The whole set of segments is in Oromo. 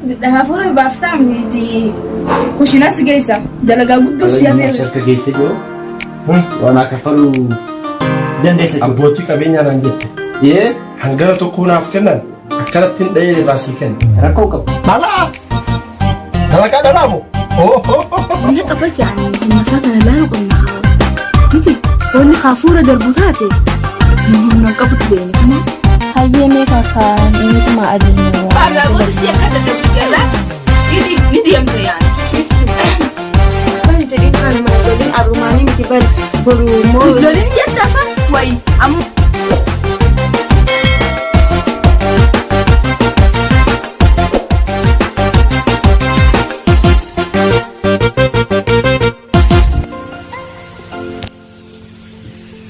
Hafuura baaftaa miti kushinas geessa dalagaa guddoo siyaamee shirka geesse joo waan akka falu dandeessa abbootii qabeenyaa naan jette hangana tokko naaf kennan akkanatti hin dha'ee irraa sii kenna rakkoo qabu malaa dalagaa dhalaamu biyya qabachi ani masaa kana laalu qonnaa miti wanni hafuura darbu taate humna qabutu beekama hayyee meeqa kan inni kuma adiin baala wanti si akka dadhabsi gala ni deemte yaani kan jedhi kana majalin arumaanii miti bal boru moo lolin jetta fa way am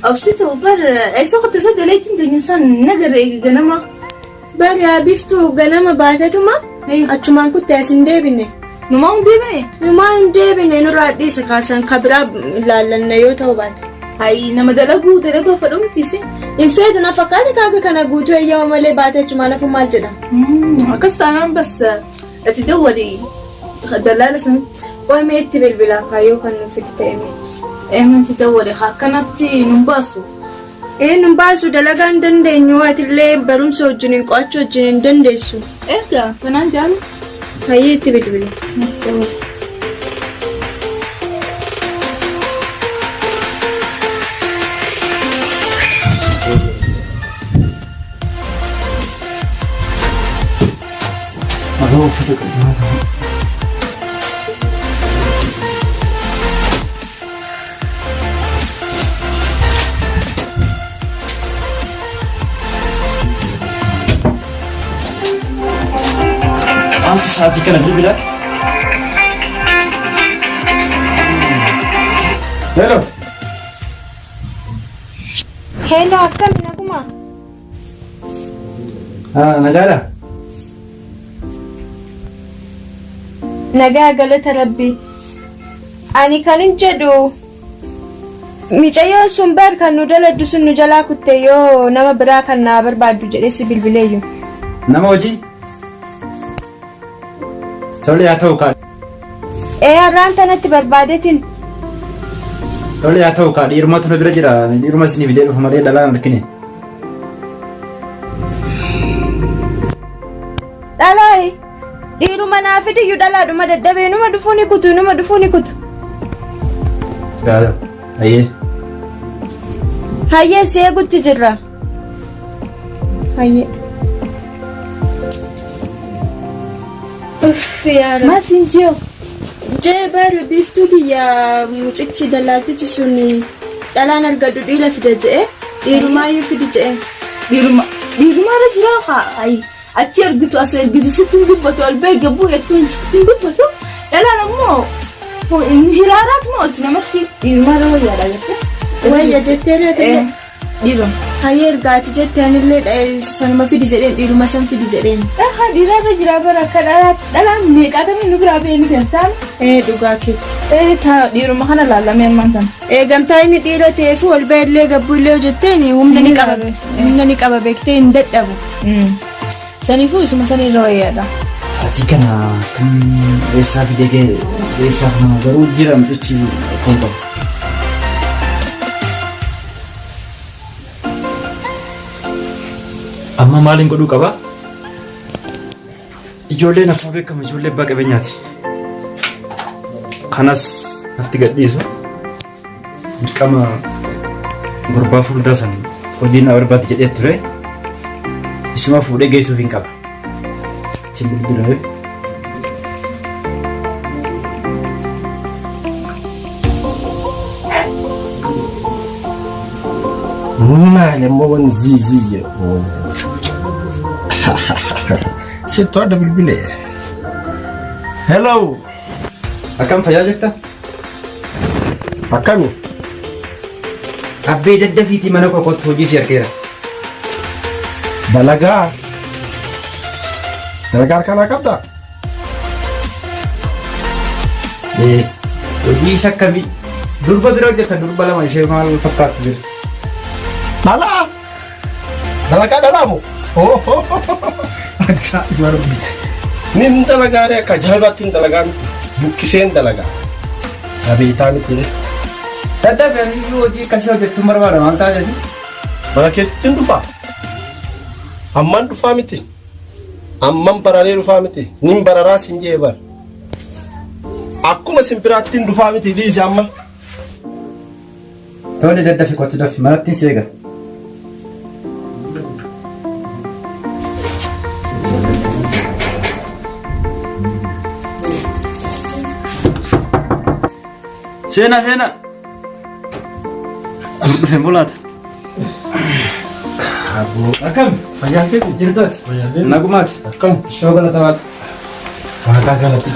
أبسط وبر أيسا قد تصدق ليت أنت إنسان نقدر جنما بر يا بيفتو جنما بعدتما أشومان كنت أسندي بني نما ندي بني نرادي سكاسن كبرى لا لنيوتا وبعد هاي نما دلقو فلوم تيسي إن فيدو نفقاتي كاكا كنا قوتو أيام مالي بعد أشومان فما الجدا أكست أنا بس أتدوري دلالة سنت قوي ميت بالبلا كايو كانوا في التأمين أمين تدوري خاكنتي نباسو نباسو دلقان دندنيو هاتلي برون سوجنين قواتشو جنين دندسو إيه فنان جانو هاي تبلبلي نتدوري أهو فتك أنت ساعتي كنا بالبلاد hello هيلو أكا منكما نقالة nagaa galata rabbi ani kanin jedhu miicayyoon sun bar kan nu daladdu sun nu jalaa kutte yoo nama biraa kan naa barbaaddu jedhee si bilbileeyyu nama hojii tole haa ta'u kaa har'aan tanatti barbaadetin tole haa ta'u kaa dhiirumatu na bira jira dhiiruma isinii fidee dhufa malee dhalaa harkine dhalaayi dhiiruma naa fidiyyu dhalaadhuma dadhabee numa dhufuu ni kutu gaada hayyee si eegutti jirra hayyee yaa maatiin jiyo jee bar biiftuuti yaa mucichi dallaaltichi sun dhalaan argadhu dhiira fida je'e dhiirumaayyuu fidi je'e dhiirumaarra jiraa haa achi ergitu as ergitu sitti dubbatu albee gabbuu jettuun sitti dubbatu dhalaan ammoo hiraaraat moo itti namatti dhiirumaarra wayyaadha jette wayya jettee laatee dhiiruma hayyee ergaati jetteanillee sanuma fidi jedheen dhiiruma san fidi jedheen haa dhiiraarra jiraa bara akka dhalaan meeqaatamii nu biraa beenu kentaan dhugaa kee taa dhiiruma kana laallamee ammaan kana gamtaa inni dhiira ta'eef wal ba'ellee gabbuullee jetteen humna ni qaba beektee hin dadhabu saniifuu isuma sanirra wayyaadha saatii kana kan eessaa fidee eessaaf nama garuu jira mucichi kun qabu amma maaliin godhuu qaba ijoolleen akkuma beekamu ijoollee abbaa qabeenyaati kanas natti gadhiisu dirqama gurbaa furdaa san hojii na barbaade jedhee ture isuma fuudhee geessuuf hin qaba ittiin bilbilee maalemmoo wanni ziizii jedhu sitoo adda bilbilee hello akkam fayyaa jirta akkami abbee daddafiitii mana kokottu hojii si argeera dalagaa harkanaa qabda hojii isa akkamii durba bira hojjeta durba lama ishee maal fakkaattu jira dalagaa dhalaamu akka Nin dalagaare akka jaabaattiin dalagaan buqqiseen dalagaa. Abeetaa miti. Dadhabanii hojii akkasii hojjechuun barbaada waan taateef. Mana keettiin dhufaa. Amman dhufaa miti. Amman bararee dhufaa miti. Nin bararaa sin jee bar. Akkuma simbiraattiin dhufaa miti dhiisi amma. Tole daddafi qotti daffi manatti si eega. Seenaa. Dhufeen bulaata. Akkam fayyaa kee jirtaati. fayyaa Nagumaati. akkam Ishoo galata waaqa. waaqaa galata.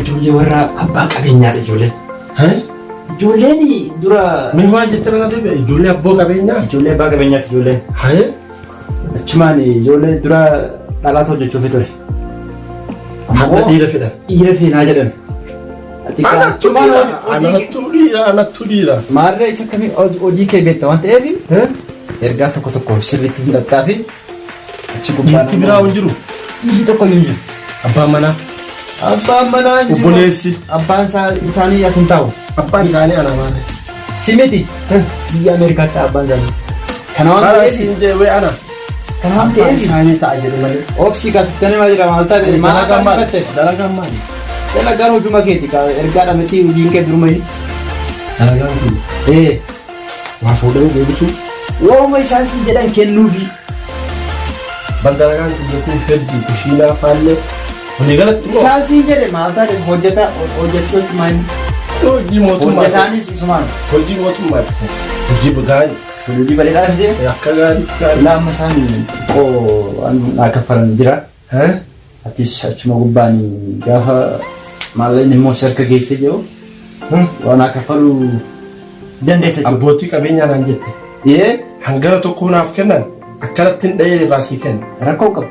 Ijoollee warra abbaa qabeenyaadha ijoolleen. Ijoolleen dura. Mee maal jettee na deebi'e ijoollee abboo qabeenyaa. Ijoollee abbaa qabeenyaati ijoolleen. Haye Achumaan ijoollee dura dhalaata hojjechuufi ture. amma dhiira fedhan. Dhiira feenaa jedhan. Anattu dhiira. Maarree isa kamii hojii kee beekta waan ta'eef ergaa tokko sirriitti hidhattaa fi achi gubbaa Dhiirti biraa hin jiru. dhiirri tokko hin jiru. Abbaan manaa. Abbaan manaa hin jiru. Obboleessi. Abbaan isaanii as hin taa'u. Abbaan isaanii ana maali. Simiti biyya Ameerikaatti abbaan isaanii. Kana waan Haala ta'eef siin jee wee ana. kana waan Abbaan ta'eef isaanii ta'a jedhe malee. oobsii kaasittanii maal jira maal taate maal Dalagaan maali? fatte Dalagaan maali? dalagaan hojuma keeti ergaa dhametii hojiin kee duruma hin. Dalagaan kun waa fuudhanii deebisuu. Wooma isaan si jedhan kennuufi. Dalagaan kun jechuun hedduu kushiinaa faallee. Walii galatti moo Isaan si jedhe maal taate hojjettootti maal hojii mootummaa. hojjetaanis isumaan Hojii mootummaa. Hojii gaarii. hojii bareedaa fide Akka gaarii. laamma isaan naa kaffalan jira. Atis achuma gubbaan gaafa maallaqni immoo harka geesse jiru waan naa kaffaluu dandeessa jechuudha. Abbootii qabeenyaa naan jette. Hangana tokko naaf kennan akkanattiin dhahee irraa sii kenna. Rakkoo qabu.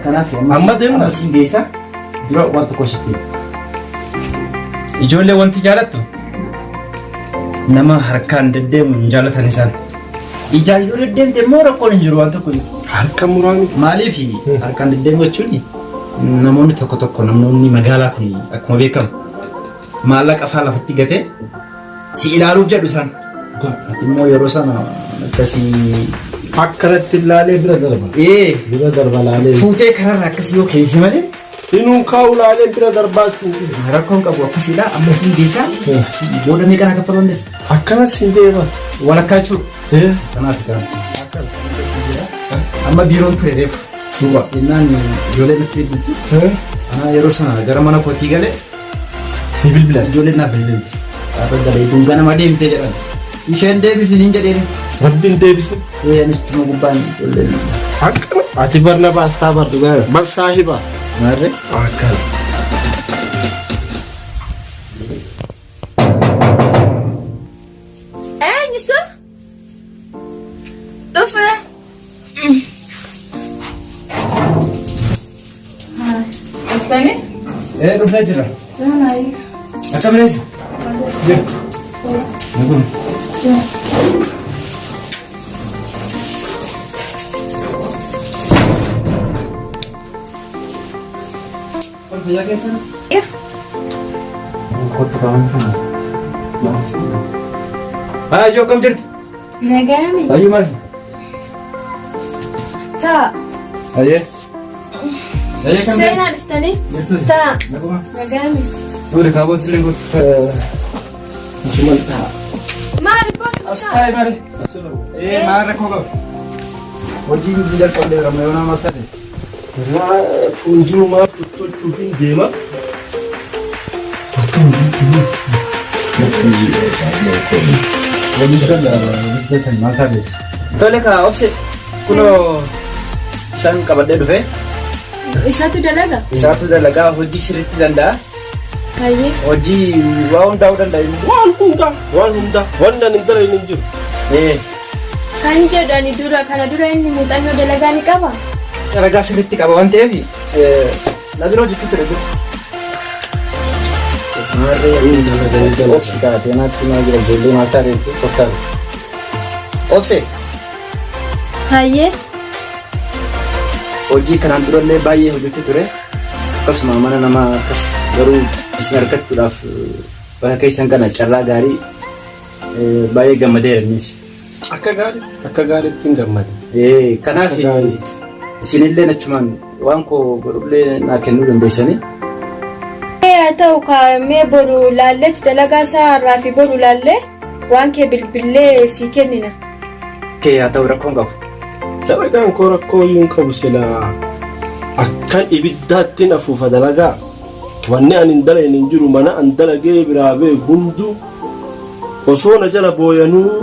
Kanaaf Amma deemna. siin geessa dura waan tokko sitti. Ijoollee wanti jaalattu nama harkaan deddeemu hin jaalatan isaan. Ijaan yoo deddeemte immoo rakkoon hin jiru waan tokko. Harka muraani. Maaliif harkaan deddeemu jechuun namoonni tokko namoonni magaalaa kun akkuma beekamu maallaqa afaan lafatti gatee si ilaaluuf jedhu isaan. Ati immoo yeroo sana akkasii Akkanatti ilaalee bira darba. Bira darba laalee. fuutee kanarraa akkasii yoo keesse malee Inuu kaa'u laalee bira darbaa siin jedhe. rakkoon qabu akkasiidha amma siin geessaa booda meeqa naa kaffaluu dandeessa. Akkanas siin jedhee Walakkaa jechuudha. Kanaaf kana. Amma biiroon ture reefu. Innaan ijoollee natti bilbilti. Yeroo sana gara mana kootii galee ni bilbila. ijoolleen naaf bilbilti. Gaafa galee dunga nama deemtee jedhan. Isheen deebisi niin jedheen. Rabbiin deebise. Anis cuma gubbaan ijoolleen. Akkana. Ati barna baastaa bardu gaara. Barsaa hibaa. Maarree. Akkana. Eenyusa? Dhufe. Asfani? Dhufnee jira. Sanaayi. Akkam leessi? Jirtu. Nagum. Fayyaa keessan? Iya. Kottu qaban sana. Ijoo akkam jirti? Nagami. Ayyuu maal? Taa. Ayyee. Ayyee kam jirti? Seenaa dhuftanii? Jirtu. Taa. Naguma. Nagaami. Suuri kaaboo silee goota. Asuman ta'a. Maali boosu As taa'e malee. Maal rakkoo qaba? Hojii biyya jalqabdee qabna yoo nama ta'e. Irraa fuuldurumaa tuttuuchuuf hin deema. Tole kaa obse kunoo isaan qabadhee dhufe Isaatu dalaga? isaatu dalagaa hojii sirriitti danda'a. Hayyee. Hojii waa hundaa'uu danda'a. Waan hundaa wanta hin dareen hin jiru. Kan jedhani kana dura inni muuxannoo dalagaa ni qaba? Dalagaa sirriitti qaba waan ta'eef na bira hojjechuu ture jiru. Obsi kaatee naatti maa jira ijoollee maataa reefu fakkaatu. Obse Hayyee. hojii kanaan durallee baay'ee hojjechuu ture. Akkasuma mana namaa akkas garuu isin argachuudhaaf bakka keessan kana carraa gaarii baay'ee gammadeera innis. Akka gaariitti hin gammade. Kanaaf isinillee achumaan waan koo godhullee naa kennuu dandeessanii. Haa ta'u kaa'amee boru laalletti dalagaa isaa har'aa fi boru laallee waan kee bilbilee sii kennina. Haa ta'u rakkoon qabu. Dalagaan koo rakkoo hin qabu silaa akkan ibiddaatti afuufa dalagaa wanni ani hin dalagne hin jiru mana an dalagee biraa bee hunduu osoo na jala booyanuu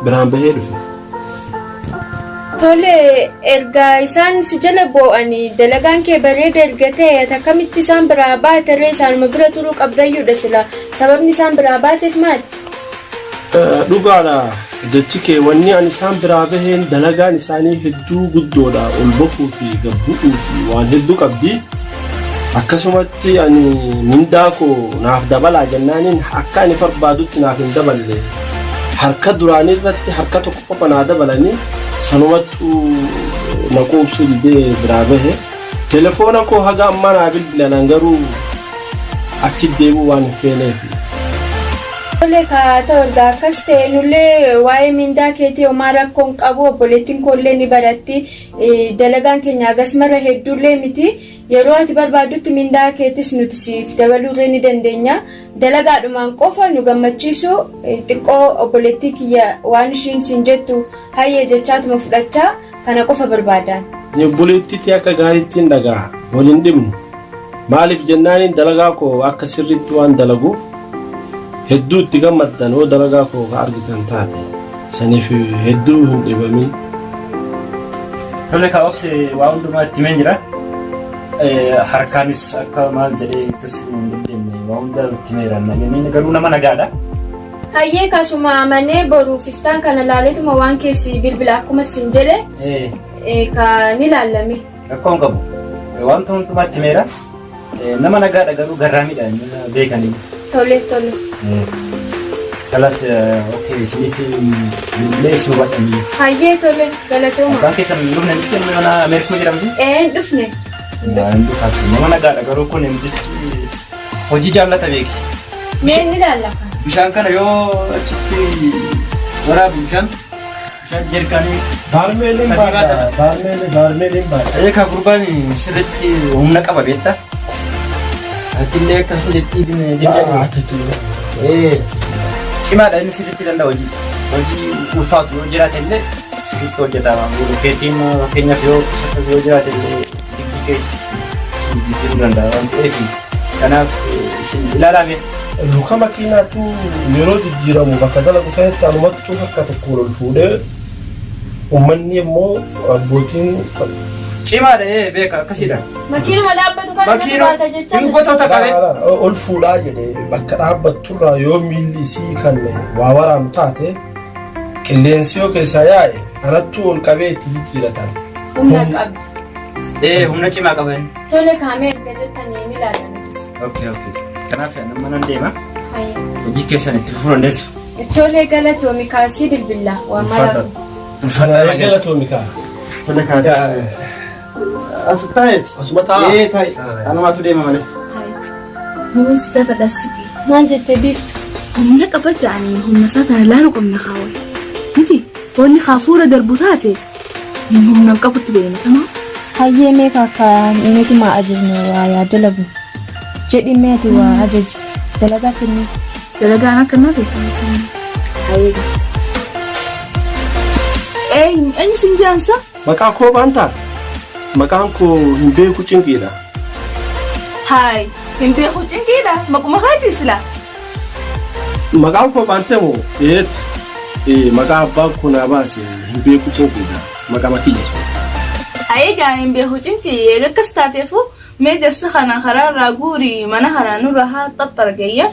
biraan bahee dhufe. Tole erga isaan si jala boo'anii dalagaan kee bareeda erga ta'e akkamitti isaan biraa baateree isaanuma bira turuu qabdayyuudha sila sababni isaan biraa baateef maali? Dhugaadha jechi kee wanni ani isaan biraa baheen dalagaan isaanii hedduu guddoodha ol bahuu fi gabbu'uu fi waan hedduu qabdi. Akkasumatti ani mindaa koo naaf dabalaa jennaaniin akka ani barbaadutti naaf hin daballe harka duraanii irratti harka tokko qofa naa dabalanii sanumattu na quubsu didee biraa bahe telefoona koo haga ammaa naa bilbilan garuu achi deemuu waan hin feeneef. Tole kaa ta'u ergaa akkas ta'e nullee waa'ee mindaa keetii homaa rakkoon qabu obboleettiin koollee ni baratti dalagaan keenya agas mara hedduullee miti yeroo ati barbaadutti mindaa keetis nuti siif dabaluurree ni dandeenya dalagaadhumaan qofa nu gammachiisu xiqqoo obboleettii kiyya waan ishiin siin jettu hayyee jechaatuma fudhachaa kana qofa barbaadan. Obboleettiitti akka gaariitti hin dhagaa waliin dhimnu maaliif jennaaniin dalagaa koo akka sirriitti waan dalaguuf hedduu itti gammaddan oo dalagaa koo ka argitan taate saniif hedduu hin dhibamin. Tole kaa obse waa hundumaa itti himeen jira. Harkaanis akka maal jedhee akkas hin dandeenye waa hunda itti himeera inni garuu nama nagaadha. Hayyee kasuma amanee boruuf iftaan kana laaleetuma waan keessi bilbila akkuma siin jedhe ka ni laallame. Rakkoon qabu wanta hundumaa itti himeera nama nagaadha garuu garraamidha beekanii. Tole. Kalas okay isiniif bilbilee si hubadhanii. Hayyee tole galatooma. Abbaan keessan hin dhufne miti mana Ameerikuma jedhamti? Hin dhufne. Nama nagaadha garuu kun hojii jaallata beeki. Mee ni laallaka. Bishaan kana yoo achitti waraabu bishaan jerkaanii. Baarmeeliin baadha. Eekaa gurbaan sirriitti humna qaba beektaa? Atillee akkasumas cimaadha inni sirriitti danda'a hojii ulfaatu yoo jiraate illee sirriitti hojjetama. Keetiin fakkeenyaaf yoo jiraate illee digdii keessa jijjiiruu danda'a waan ta'eef kanaaf isin ilaalame. Luka makiinaatu yeroo jijjiiramu bakka dalagu sanatti anumattu akka tokko ol fuudhee uummanni immoo abbootiin cimaadha beeka akkasiidha. Makiinuma dhaabbatu kana baata jecha gotoota qabe. Ol fuudhaa jedhee bakka dhaabbatturraa yoo miilli isii kan waa waraanu taate qilleensi yoo keessaa yaa'e anattu ol qabee itti jijjiiratan. Humna qabdi. Humna cimaa qaban. Tole kaamee erga jettanii ni ilaalanis. Okay. Kanaaf nama nan deema. Hojii keessan itti fufuu dandeessu. Tole galatoomi kaasii bilbila waan maraaf. Ulfaadha galatoomi kaa. Tole kaasii. Asumtaa'eeti. Asuma ta'a. Ta'i. Anumatu deema malee. Nama si gaafa dhasibi. Maal jettee biiftu? Humna qaba jedhanii humna isaa tana laalu qabna kaawwan. Miti wanni kaafuura darbu taate humna qabutti beekama. Hayyee meeqa akka inni maa ajajne waa yaada labu. Jedhi meeti waa ajaji. Dalagaa kennu. Dalagaan akkanaa beekamu. Hayyee. Eenyu siin jaansa? Maqaa koo baantaa? Maqaan koo hin beeku cinqiidha. Haay, hin beeku cinqiidha. Maquma kaati sila. Maqaan koo baantee moo maqaa abbaan koo naa baase hin beeku cinqiidha. Maqaa makiyya. Egaa hin beeku cinqii eega akkas taateefu mee jarsa kana karaarraa guurii mana kanaa nurra haa xaxxargayya.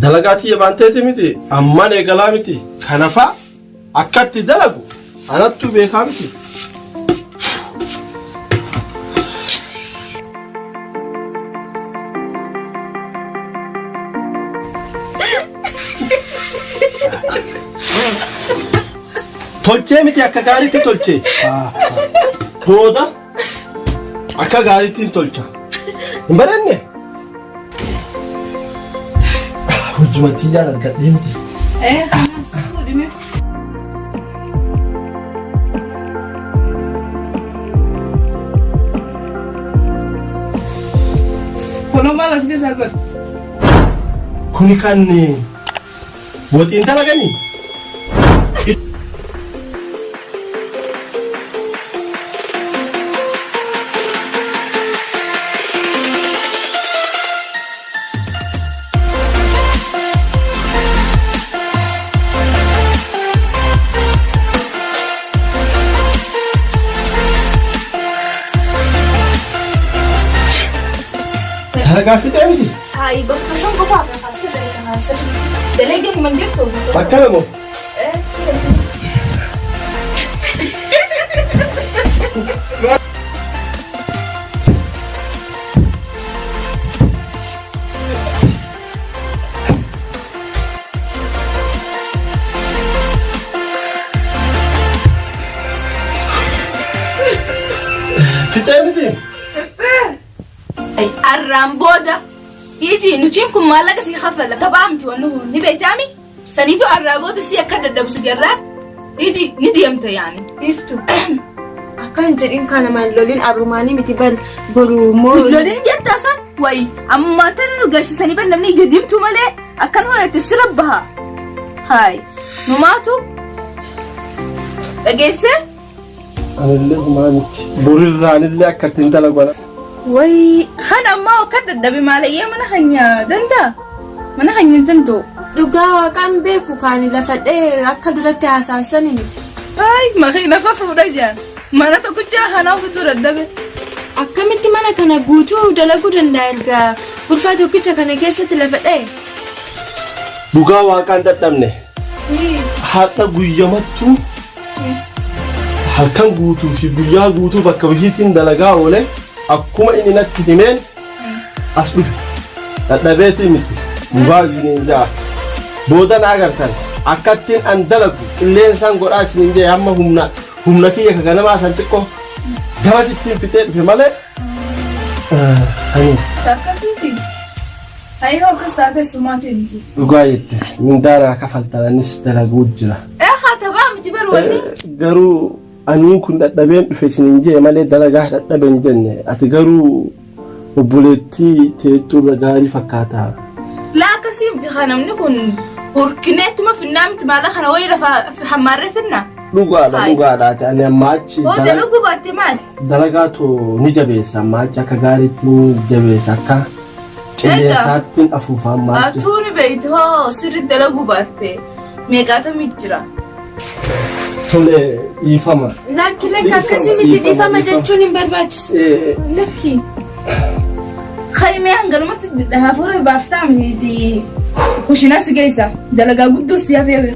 Dalagaa tiyya baanteeti miti amman eegalaa miti kanafa akkatti dalagu anattu beekaa miti. Tolchee miti akka gaariitti tolchee. Booda akka gaariitti tolcha. Hin baranne? Hojjumatti jaaladha miti. Fuudhime. Kono malas keessa godhu. Kuni kan woxiin dalaganii? Dalagaa fixee miti? Hai, bakka san qofa akka faasii sana sirrii. Dalagaa kuma jirtu. Bakka lamoo? Fixee miti? Arraan booda iji nutiin kun maallaqa si kafala tabaamti wannu ni beektaami saniifi arraa booda si akka dadhabsu jarraa iji ni deemta yaani Iftu. Akkan jedhin kana man lolin arrumaanii miti bal borumoo. loliin jettaasan wayi amma tan nu garsiisanii ban namni ija diimtu malee akkan ho'atte sira baha haay numaatu dhageessee Anillee humaa miti. Burirraanillee akka ittiin dalagwana. wayi kan ammaa akka dadhabe maalayyee mana hanya danda'a mana hanya danda'u Dhugaa waaqaan beeku kaani lafadhee akka duratti haasaasani miti. haay makiina fafuudha jaan mana tokkichaa kanaa utuu dadhabe Akkamitti mana kana guutuu dalaguu danda'a ergaa gurfaa tokkicha kana keessatti lafadhee? Dhugaa waaqaan dadhabne. Haadha guyyamattuu halkan guutuu fi guyyaa guutuu bakka bishiitiin dalagaa oole akkuma inni natti himeen as dhufe. Dadhabeetii miti. Dhugaa isiniin jaa. Booda na agartan akkattiin an dalagu qilleensaan godhaa isiniin jee hamma humna kiyya ka ganamaa san xiqqoo gamas ittiin fixee dhufe malee. Sanii. akkasiiti hayyoo akkas taatee sumaatii miti Dhugaa jette mindaanaa kafaltananis dalaguu jira. haa tabaa miti barwanni Garuu aniin kun dadhabeen dhufe isiniin jee malee dalagaa dadhabeen jenne ati garuu obboleettii teetturra gaarii fakkaata. laa akkasii miti haa namni kun hurkineettuma finnaa miti maala kana wayii lafa hammaarree finna Dhugaadha ati ani amma achi hoo dalaguu baatte maali dalagaa too ni jabeessa amma achi akka gaariitti ni jabeessa akka qilleensaattiin afuufa amma achi. atuu ni beeyte hoo sirri dalaguu baatte meeqaatamii jira Tole dhiifama. Lakki akkasii miti dhiifama jechuun hin barbaachisu. lakki kaymee hangalumatti hafuura baaftaa miti kushinaa si geessa dalagaa guddoo si hafee